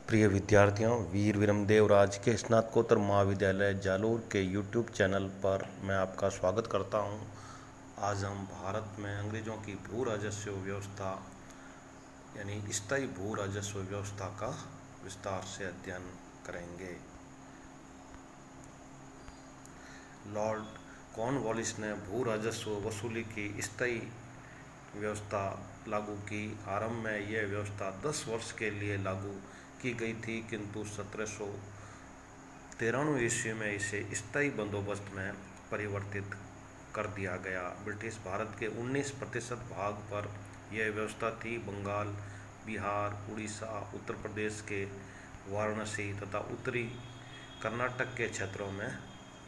प्रिय विद्यार्थियों, वीर विरमदेव राजकीय स्नातकोत्तर महाविद्यालय जालोर के यूट्यूब चैनल पर मैं आपका स्वागत करता हूं। आज हम भारत में अंग्रेज़ों की भू राजस्व व्यवस्था यानी स्थायी भू राजस्व व्यवस्था का विस्तार से अध्ययन करेंगे। लॉर्ड कॉर्नवालिस ने भू राजस्व वसूली की स्थायी व्यवस्था लागू की। आरंभ में यह व्यवस्था 10 वर्ष के लिए लागू की गई थी, किंतु 1793 ईस्वी में इसे स्थायी बंदोबस्त में परिवर्तित कर दिया गया। ब्रिटिश भारत के 19% भाग पर यह व्यवस्था थी। बंगाल, बिहार, उड़ीसा, उत्तर प्रदेश के वाराणसी तथा उत्तरी कर्नाटक के क्षेत्रों में यह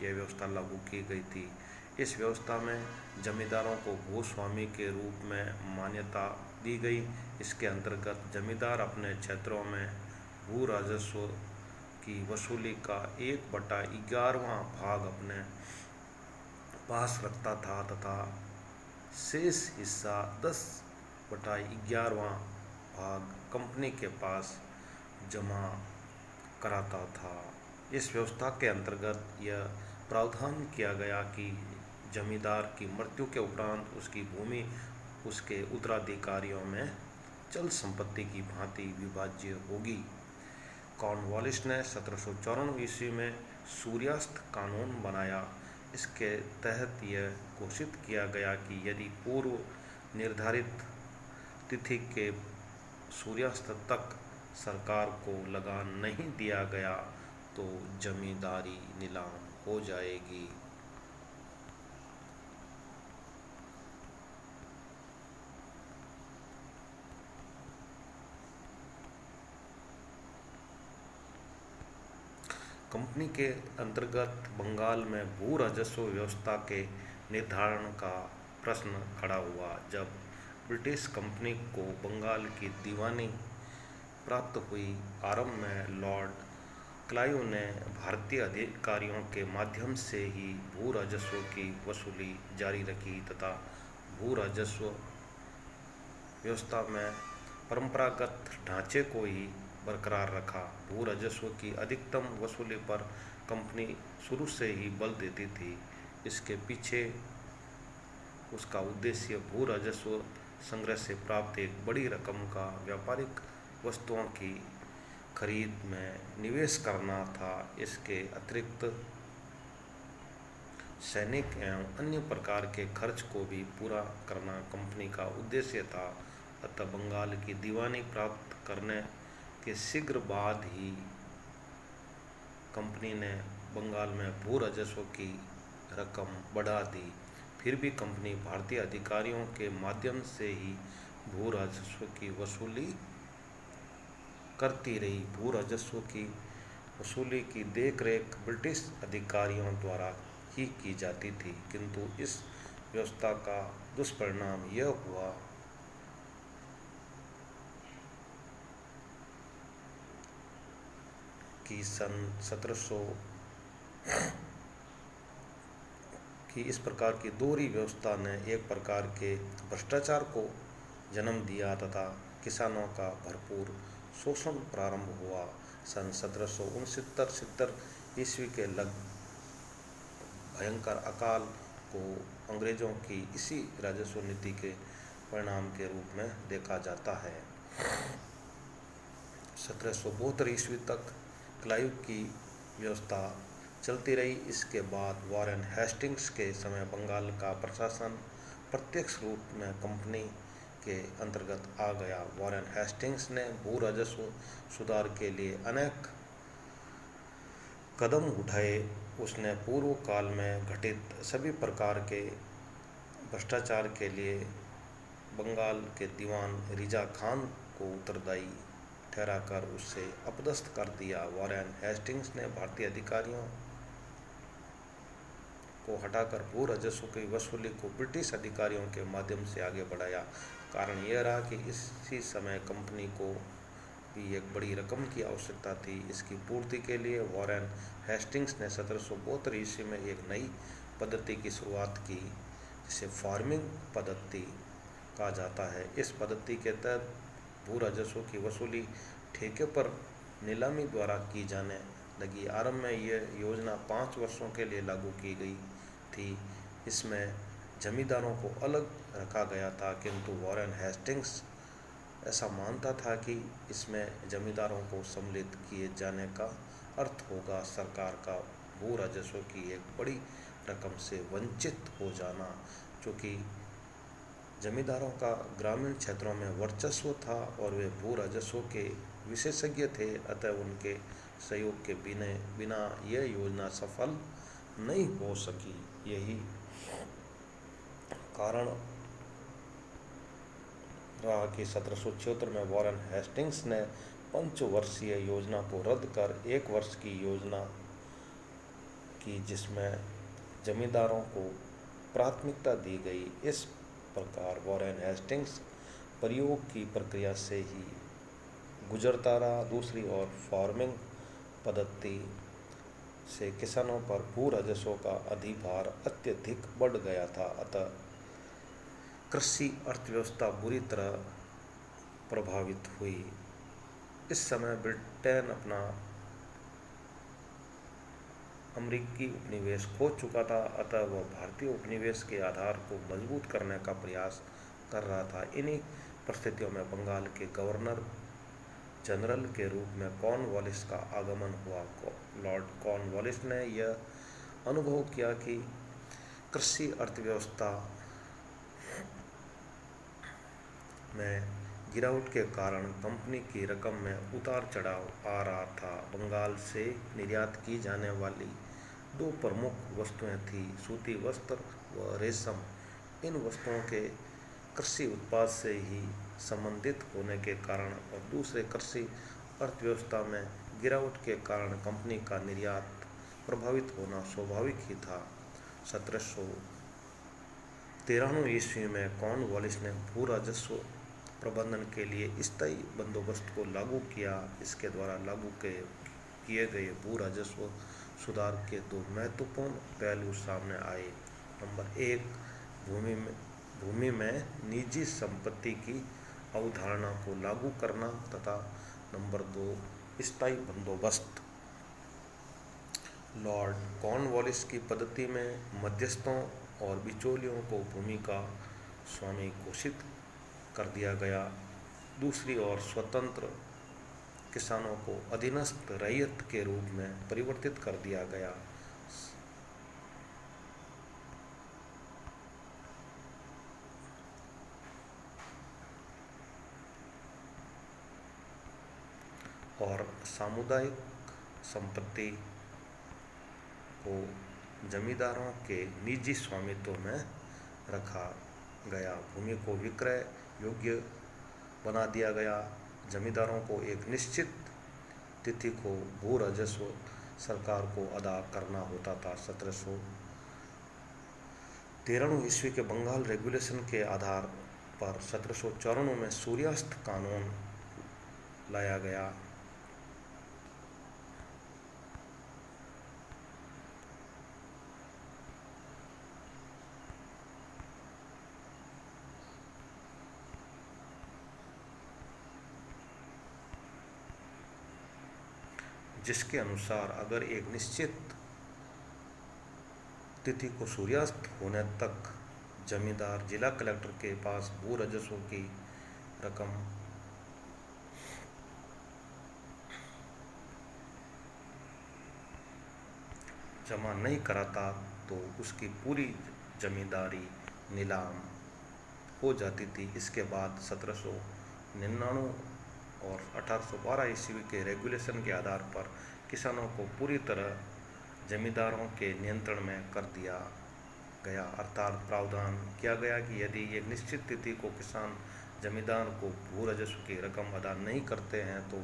व्यवस्था लागू की गई थी। इस व्यवस्था में जमींदारों को भूस्वामी के रूप में मान्यता दी गई। इसके अंतर्गत जमींदार अपने क्षेत्रों में भू राजस्व की वसूली का 1/11वां भाग अपने पास रखता था तथा शेष हिस्सा 10/11वां भाग कंपनी के पास जमा कराता था। इस व्यवस्था के अंतर्गत यह प्रावधान किया गया कि जमींदार की मृत्यु के उपरांत उसकी भूमि उसके उत्तराधिकारियों में चल संपत्ति की भांति विभाज्य होगी। कॉर्नवालिस ने 1794 ईस्वी में सूर्यास्त कानून बनाया। इसके तहत यह घोषित किया गया कि यदि पूर्व निर्धारित तिथि के सूर्यास्त तक सरकार को लगान नहीं दिया गया तो जमींदारी नीलाम हो जाएगी। कंपनी के अंतर्गत बंगाल में भू राजस्व व्यवस्था के निर्धारण का प्रश्न खड़ा हुआ। जब ब्रिटिश कंपनी को बंगाल की दीवानी प्राप्त हुई। आरंभ में लॉर्ड क्लाइव ने भारतीय अधिकारियों के माध्यम से ही भू राजस्व की वसूली जारी रखी तथा भू राजस्व व्यवस्था में परंपरागत ढांचे को ही बरकरार रखा। भू राजस्व की अधिकतम वसूली पर कंपनी शुरू से ही बल देती थी। इसके पीछे उसका उद्देश्य भू राजस्व संग्रह से प्राप्त एक बड़ी रकम का व्यापारिक वस्तुओं की खरीद में निवेश करना था। इसके अतिरिक्त सैनिक एवं अन्य प्रकार के खर्च को भी पूरा करना कंपनी का उद्देश्य था। अतः बंगाल की दीवानी प्राप्त करने के शीघ्र बाद ही कंपनी ने बंगाल में भू राजस्व की रकम बढ़ा दी। फिर भी कंपनी भारतीय अधिकारियों के माध्यम से ही भू राजस्व की वसूली करती रही। भू राजस्व की वसूली की देखरेख ब्रिटिश अधिकारियों द्वारा ही की जाती थी, किंतु इस व्यवस्था का दुष्परिणाम यह हुआ कि सन 1700 की इस प्रकार की दोहरी व्यवस्था ने एक प्रकार के भ्रष्टाचार को जन्म दिया तथा किसानों का भरपूर शोषण प्रारंभ हुआ। सन 1769-70 ईस्वी के भयंकर अकाल को अंग्रेजों की इसी राजस्व नीति के परिणाम के रूप में देखा जाता है। 1772 ईस्वी तक क्लाइव की व्यवस्था चलती रही। इसके बाद वॉरेन हेस्टिंग्स के समय बंगाल का प्रशासन प्रत्यक्ष रूप में कंपनी के अंतर्गत आ गया। वॉरेन हेस्टिंग्स ने भू राजस्व सुधार के लिए अनेक कदम उठाए। उसने पूर्व काल में घटित सभी प्रकार के भ्रष्टाचार के लिए बंगाल के दीवान रिजा खान को उत्तरदायी ठहराकर उससे अपदस्थ कर दिया। वॉरेन हेस्टिंग्स ने भारतीय अधिकारियों को हटाकर भू राजस्व की वसूली को ब्रिटिश अधिकारियों के माध्यम से आगे बढ़ाया। कारण यह रहा कि इसी समय कंपनी को भी एक बड़ी रकम की आवश्यकता थी। इसकी पूर्ति के लिए वॉरेन हेस्टिंग्स ने 1772 ईस्वी में एक नई पद्धति की शुरुआत की, जिसे फार्मिंग पद्धति कहा जाता है। इस पद्धति के तहत भू राजस्व की वसूली ठेके पर नीलामी द्वारा की जाने लगी। आरंभ में यह योजना 5 वर्षों के लिए लागू की गई थी। इसमें जमींदारों को अलग रखा गया था, किंतु वॉरेन हेस्टिंग्स ऐसा मानता था कि इसमें जमींदारों को सम्मिलित किए जाने का अर्थ होगा सरकार का भू राजस्व की एक बड़ी रकम से वंचित हो जाना। चूँकि जमींदारों का ग्रामीण क्षेत्रों में वर्चस्व था और वे भू राजस्व के विशेषज्ञ थे, अतः उनके सहयोग के बिना यह योजना सफल नहीं हो सकी। यही कारण रहा कि 1776 में वॉरेन हेस्टिंग्स ने पंचवर्षीय योजना को रद्द कर 1 वर्ष की योजना की, जिसमें जमींदारों को प्राथमिकता दी गई। इस प्रकार वॉरेन हेस्टिंग्स प्रयोग की प्रक्रिया से ही गुजरता रहा। दूसरी ओर फार्मिंग पद्धति से किसानों पर भू राजस्व का अधिभार अत्यधिक बढ़ गया था, अतः कृषि अर्थव्यवस्था बुरी तरह प्रभावित हुई। इस समय ब्रिटेन अपना अमेरिकी उपनिवेश खो चुका था, अतः वह भारतीय उपनिवेश के आधार को मजबूत करने का प्रयास कर रहा था। इन्हीं परिस्थितियों में बंगाल के गवर्नर जनरल के रूप में कॉर्नवालिस का आगमन हुआ। लॉर्ड कॉर्नवालिस ने यह अनुभव किया कि कृषि अर्थव्यवस्था में गिरावट के कारण कंपनी की रकम में उतार चढ़ाव आ रहा था। बंगाल से निर्यात की जाने वाली 2 प्रमुख वस्तुएं थीं, सूती वस्त्र व रेशम। इन वस्तुओं के कृषि उत्पाद से ही संबंधित होने के कारण और दूसरे कृषि अर्थव्यवस्था में गिरावट के कारण कंपनी का निर्यात प्रभावित होना स्वाभाविक ही था। 1793 ईस्वी में कॉर्नवालिस ने भू राजस्व प्रबंधन के लिए स्थायी बंदोबस्त को लागू किया। इसके द्वारा लागू किए गए भू राजस्व सुधार के 2 महत्वपूर्ण पहलू सामने आए। नंबर 1, भूमि में निजी संपत्ति की अवधारणा को लागू करना तथा नंबर 2, स्थायी बंदोबस्त। लॉर्ड कॉर्नवालिस की पद्धति में मध्यस्थों और बिचौलियों को भूमि का स्वामी घोषित कर दिया गया। दूसरी ओर स्वतंत्र किसानों को अधीनस्थ रैयत के रूप में परिवर्तित कर दिया गया। और सामुदायिक संपत्ति को जमींदारों के निजी स्वामित्व में रखा गया। भूमि को विक्रय योग्य बना दिया गया। जमींदारों को एक निश्चित तिथि को भू राजस्व सरकार को अदा करना होता था। 1793 ईस्वी के बंगाल रेगुलेशन के आधार पर 1794 में सूर्यास्त कानून लाया गया। जिसके अनुसार अगर एक निश्चित तिथि को सूर्यास्त होने तक जमींदार जिला कलेक्टर के पास भू राजस्व की रकम जमा नहीं कराता तो उसकी पूरी जमींदारी नीलाम हो जाती थी। इसके बाद 1799 और 1812 ईस्वी के रेगुलेशन के आधार पर किसानों को पूरी तरह जमींदारों के नियंत्रण में कर दिया गया। अर्थात प्रावधान किया गया कि यदि एक निश्चित तिथि को किसान जमींदार को भू राजस्व की रकम अदा नहीं करते हैं तो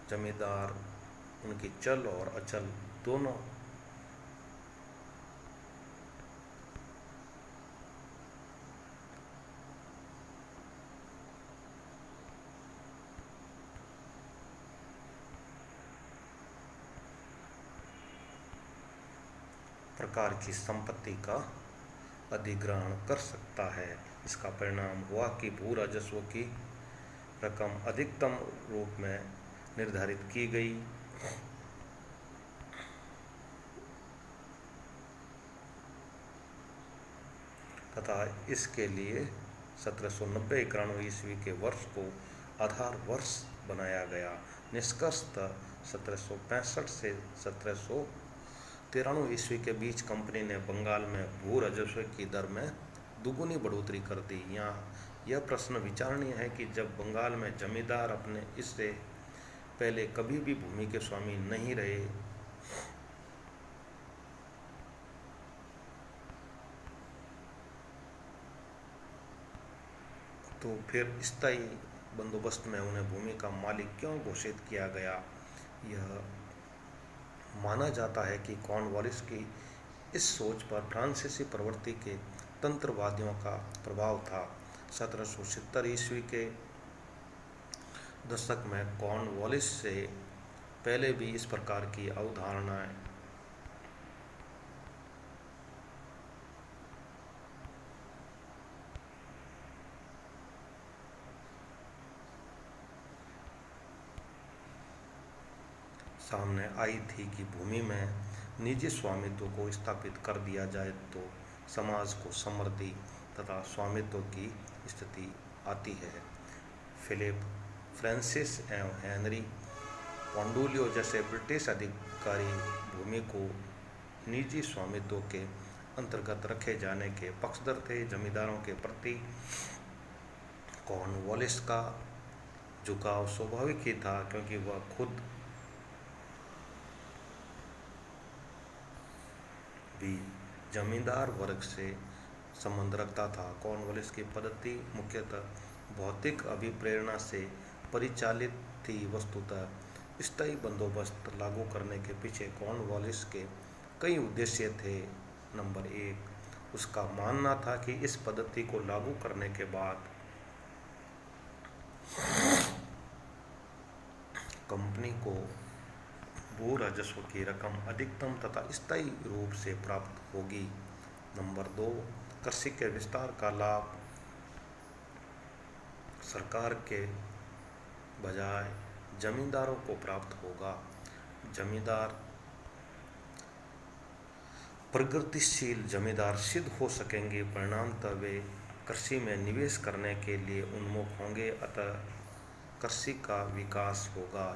जमींदार उनकी चल और अचल दोनों प्रकार की संपत्ति का अधिग्रहण कर सकता है। इसका परिणाम हुआ कि भू राजस्व की रकम अधिकतम रूप में निर्धारित की गई तथा इसके लिए 1790-91 ईस्वी के वर्ष को आधार वर्ष बनाया गया। निष्कर्षतः 1765 से 1793 ईस्वी के बीच कंपनी ने बंगाल में भू राजस्व की दर में दुगुनी बढ़ोतरी कर दी। यहाँ यह प्रश्न विचारणीय है कि जब बंगाल में जमींदार अपने इससे पहले कभी भी भूमि के स्वामी नहीं रहे, तो फिर स्थायी बंदोबस्त में उन्हें भूमि का मालिक क्यों घोषित किया गया। यह माना जाता है कि कॉर्नवालिस की इस सोच पर फ्रांसीसी प्रवृत्ति के तंत्रवादियों का प्रभाव था। 1770 ईस्वी के दशक में कॉर्नवालिस से पहले भी इस प्रकार की अवधारणाएं सामने आई थी कि भूमि में निजी स्वामित्व को स्थापित कर दिया जाए तो समाज को समृद्धि तथा स्वामित्व की स्थिति आती है। फिलिप फ्रांसिस एवं हेनरी पॉन्डुलियो जैसे ब्रिटिश अधिकारी भूमि को निजी स्वामित्व के अंतर्गत रखे जाने के पक्षधर थे। जमींदारों के प्रति कॉर्नवालिस का झुकाव स्वाभाविक ही था, क्योंकि वह खुद भी जमींदार वर्ग से संबंध रखता था। कॉर्नवालिस की पद्धति मुख्यतः भौतिक अभिप्रेरणा से परिचालित थी। वस्तुतः स्थायी बंदोबस्त लागू करने के पीछे कॉर्नवालिस के कई उद्देश्य थे। नंबर 1, उसका मानना था कि इस पद्धति को लागू करने के बाद कंपनी को भू राजस्व की रकम अधिकतम तथा स्थायी रूप से प्राप्त होगी। नंबर 2, कृषि के विस्तार का लाभ सरकार के बजाय जमींदारों को प्राप्त होगा। जमींदार प्रगतिशील जमींदार सिद्ध हो सकेंगे, परिणामतः वे कृषि में निवेश करने के लिए उन्मुख होंगे, अतः कृषि का विकास होगा।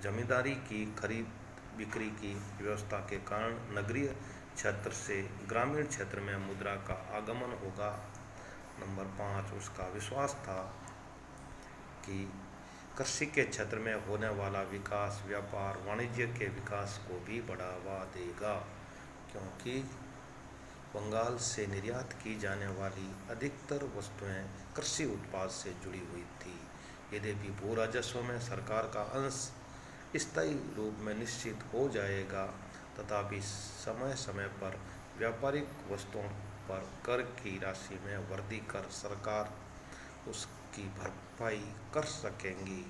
जमींदारी की खरीद बिक्री की व्यवस्था के कारण नगरीय क्षेत्र से ग्रामीण क्षेत्र में मुद्रा का आगमन होगा। नंबर 5, उसका विश्वास था कि कृषि के क्षेत्र में होने वाला विकास व्यापार वाणिज्य के विकास को भी बढ़ावा देगा, क्योंकि बंगाल से निर्यात की जाने वाली अधिकतर वस्तुएं कृषि उत्पाद से जुड़ी हुई थी। यद्यपि भू राजस्व में सरकार का अंश स्थायी रूप में निश्चित हो जाएगा, तथापि समय समय पर व्यापारिक वस्तुओं पर कर की राशि में वृद्धि कर सरकार उसकी भरपाई कर सकेंगी।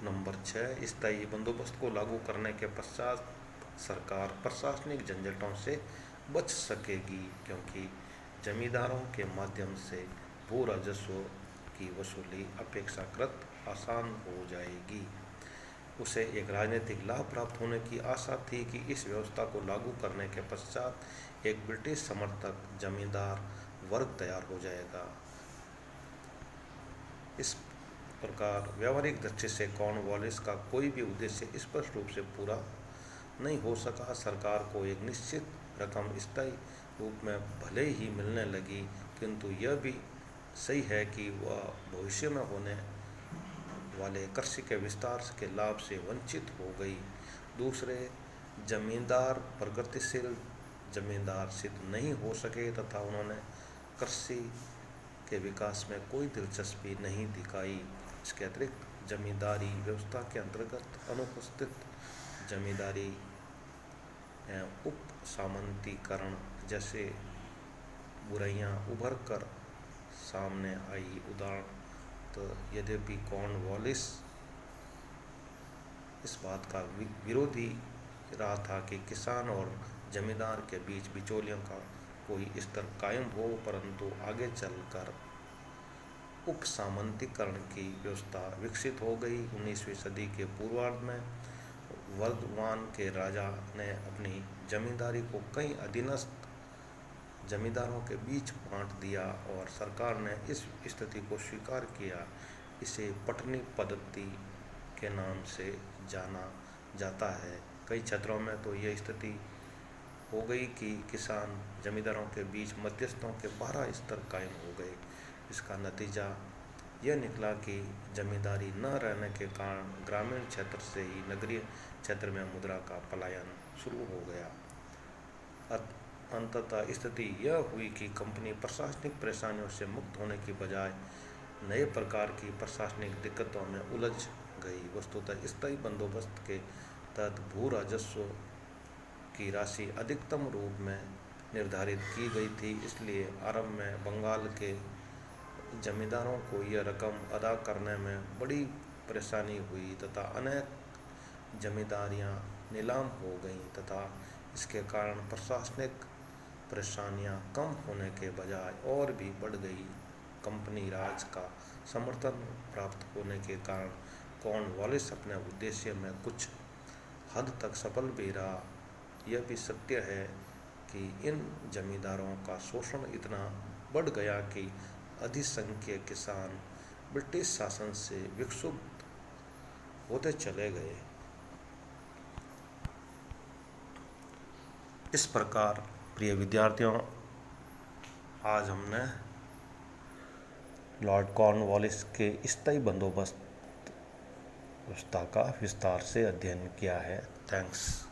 नंबर 6, स्थायी बंदोबस्त को लागू करने के पश्चात सरकार प्रशासनिक झंझटों से बच सकेगी, क्योंकि जमींदारों के माध्यम से भू राजस्व की वसूली अपेक्षाकृत आसान हो जाएगी। उसे एक राजनीतिक लाभ प्राप्त होने की आशा थी कि इस व्यवस्था को लागू करने के पश्चात एक ब्रिटिश समर्थक जमींदार वर्ग तैयार हो जाएगा। इस प्रकार व्यावहारिक दृष्टि से कॉर्नवालिस का कोई भी उद्देश्य स्पष्ट रूप से पूरा नहीं हो सका। सरकार को एक निश्चित रकम स्थायी रूप में भले ही मिलने लगी, किंतु यह भी सही है कि वह भविष्य में होने वाले कृषि के विस्तार के लाभ से वंचित हो गई। दूसरे जमींदार प्रगतिशील जमींदार सिद्ध नहीं हो सके तथा उन्होंने कृषि के विकास में कोई दिलचस्पी नहीं दिखाई। इसके अतिरिक्त जमींदारी व्यवस्था के अंतर्गत अनुपस्थित जमींदारी एवं उप सामंतीकरण जैसे बुराइयां उभर कर सामने आई। उदाहरण तो यद्यपि कॉर्नवालिस इस बात का विरोधी रहा था कि किसान और जमींदार के बीच बिचौलियों का कोई स्तर कायम हो, परंतु आगे चलकर उपसामंतीकरण की व्यवस्था विकसित हो गई। 19वीं सदी के पूर्वार्ध में वर्धमान के राजा ने अपनी जमींदारी को कई अधीनस्थ जमींदारों के बीच बांट दिया और सरकार ने इस स्थिति को स्वीकार किया। इसे पटनी पद्धति के नाम से जाना जाता है। कई क्षेत्रों में तो यह स्थिति हो गई कि किसान जमींदारों के बीच मध्यस्थों के 12 स्तर कायम हो गए। इसका नतीजा यह निकला कि जमींदारी न रहने के कारण ग्रामीण क्षेत्र से ही नगरीय क्षेत्र में मुद्रा का पलायन शुरू हो गया। अंततः स्थिति यह हुई कि कंपनी प्रशासनिक परेशानियों से मुक्त होने की बजाय नए प्रकार की प्रशासनिक दिक्कतों में उलझ गई। वस्तुतः स्थायी बंदोबस्त के तहत भू राजस्व की राशि अधिकतम रूप में निर्धारित की गई थी, इसलिए आरंभ में बंगाल के जमींदारों को यह रकम अदा करने में बड़ी परेशानी हुई तथा अनेक जमींदारियां नीलाम हो गईं तथा इसके कारण प्रशासनिक परेशानियां कम होने के बजाय और भी बढ़ गई। कंपनी राज का समर्थन प्राप्त होने के कारण कॉर्नवालिस अपने उद्देश्य में कुछ हद तक सफल भी रहा। यह भी सत्य है कि इन जमींदारों का शोषण इतना बढ़ गया कि अधिसंख्यक किसान ब्रिटिश शासन से विक्षुब्ध होते चले गए। इस प्रकार प्रिय विद्यार्थियों, आज हमने लॉर्ड कॉर्नवालिस के स्थायी बंदोबस्त व्यवस्था का विस्तार से अध्ययन किया है। थैंक्स।